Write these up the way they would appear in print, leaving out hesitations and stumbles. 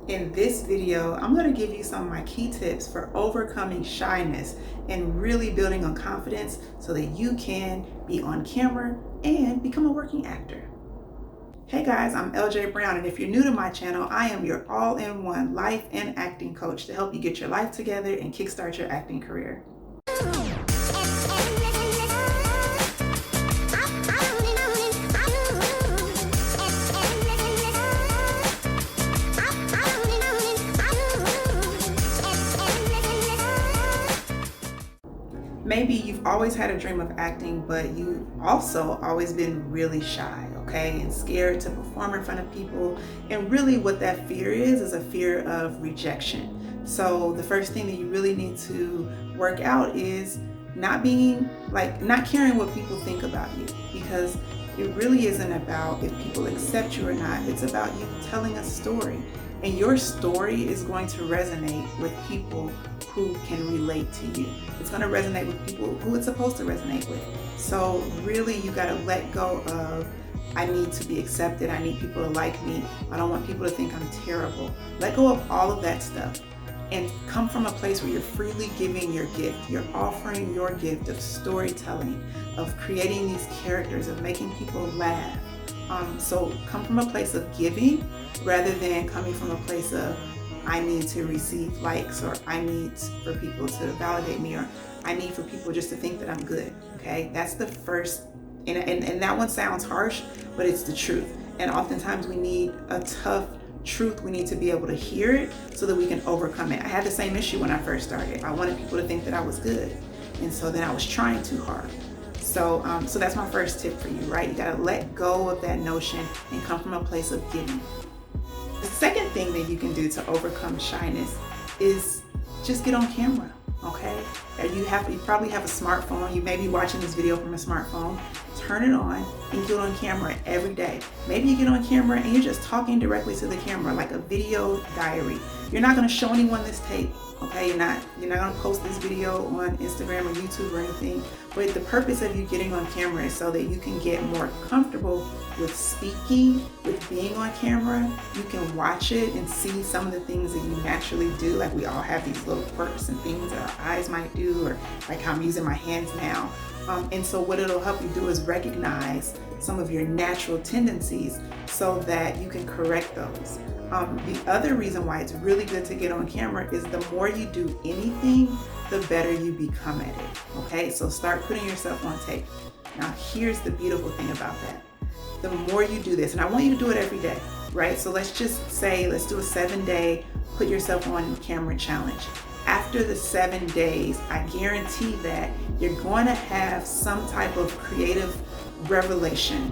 In this video, I'm going to give you some of my key tips for overcoming shyness and really building on confidence so that you can be on camera and become a working actor. Hey guys, I'm Eljae Brown, and if you're new to my channel, I am your all-in-one life and acting coach to help you get your life together and kickstart your acting career. Maybe you've always had a dream of acting, but you've also always been really shy, okay, and scared to perform in front of people. And really what that fear is a fear of rejection. So the first thing that you really need to work out is not caring what people think about you, because it really isn't about if people accept you or not. It's about you telling a story. And your story is going to resonate with people who can relate to you. It's going to resonate with people who it's supposed to resonate with. So really, you got to let go of, I need to be accepted, I need people to like me, I don't want people to think I'm terrible. Let go of all of that stuff and come from a place where you're freely giving your gift. You're offering your gift of storytelling, of creating these characters, of making people laugh. So come from a place of giving rather than coming from a place of I need to receive likes, or I need for people to validate me, or I need for people just to think that I'm good. Okay, that's the first, and that one sounds harsh, but it's the truth. And oftentimes we need a tough truth. We need to be able to hear it so that we can overcome it. I had the same issue when I first started. I wanted people to think that I was good, and so then I was trying too hard. So that's my first tip for you, right? You gotta let go of that notion and come from a place of giving. The second thing that you can do to overcome shyness is just get on camera, okay? You probably have a smartphone. You may be watching this video from a smartphone. Turn it on and get on camera every day. Maybe you get on camera and you're just talking directly to the camera, like a video diary. You're not gonna show anyone this tape, okay? You're not gonna post this video on Instagram or YouTube or anything, but the purpose of you getting on camera is so that you can get more comfortable with speaking, with being on camera. You can watch it and see some of the things that you naturally do. Like, we all have these little quirks and things that our eyes might do, or like how I'm using my hands now. And so what it'll help you do is recognize some of your natural tendencies so that you can correct those. The other reason why it's really good to get on camera is the more you do anything, the better you become at it, okay? So start putting yourself on tape. Now, here's the beautiful thing about that. The more you do this, and I want you to do it every day, right? So let's do a 7-day put yourself on camera challenge. After the 7 days, I guarantee that you're going to have some type of creative revelation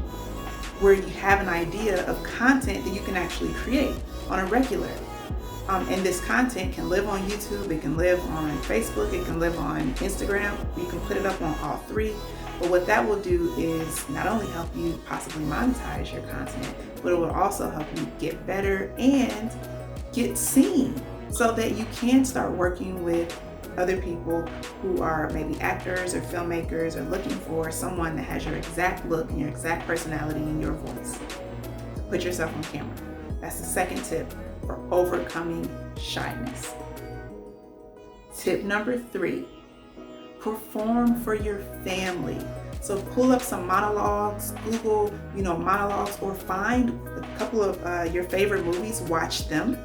where you have an idea of content that you can actually create on a regular. And this content can live on YouTube, it can live on Facebook, it can live on Instagram. You can put it up on all three. But what that will do is not only help you possibly monetize your content, but it will also help you get better and get seen so that you can start working with other people who are maybe actors or filmmakers, or looking for someone that has your exact look and your exact personality and your voice. Put yourself on camera. That's the second tip for overcoming shyness. Tip number 3, perform for your family. So pull up some monologues, Google, monologues, or find a couple of your favorite movies, watch them,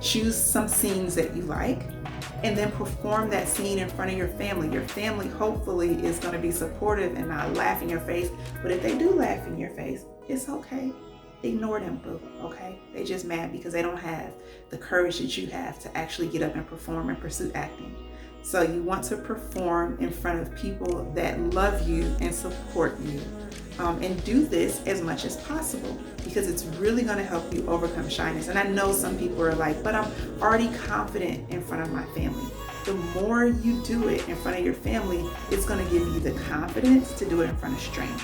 choose some scenes that you like, and then perform that scene in front of your family. Your family hopefully is going to be supportive and not laugh in your face. But if they do laugh in your face, it's okay. Ignore them, boo, okay? They just mad because they don't have the courage that you have to actually get up and perform and pursue acting. So you want to perform in front of people that love you and support you. And do this as much as possible, because it's really going to help you overcome shyness. And I know some people are like, but I'm already confident in front of my family. The more you do it in front of your family, it's going to give you the confidence to do it in front of strangers.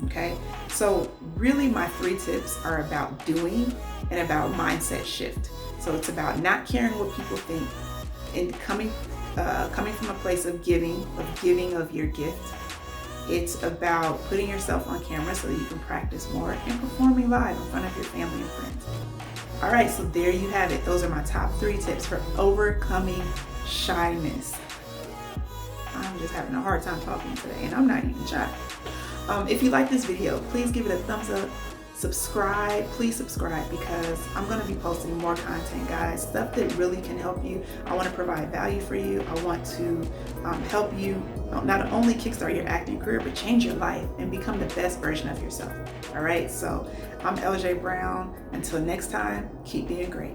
Okay, so really my 3 tips are about doing and about mindset shift. So it's about not caring what people think and coming from a place of giving of your gift. It's about putting yourself on camera so that you can practice more, and performing live in front of your family and friends. All right, so there you have it. Those are my top 3 tips for overcoming shyness. I'm just having a hard time talking today, and I'm not even shy. If you like this video, please give it a thumbs up. Subscribe, please subscribe, because I'm going to be posting more content, guys, stuff that really can help you. I want to provide value for you. I want to help you not only kickstart your acting career, but change your life and become the best version of yourself. All right, so I'm Eljae Brown. Until next time, keep being great.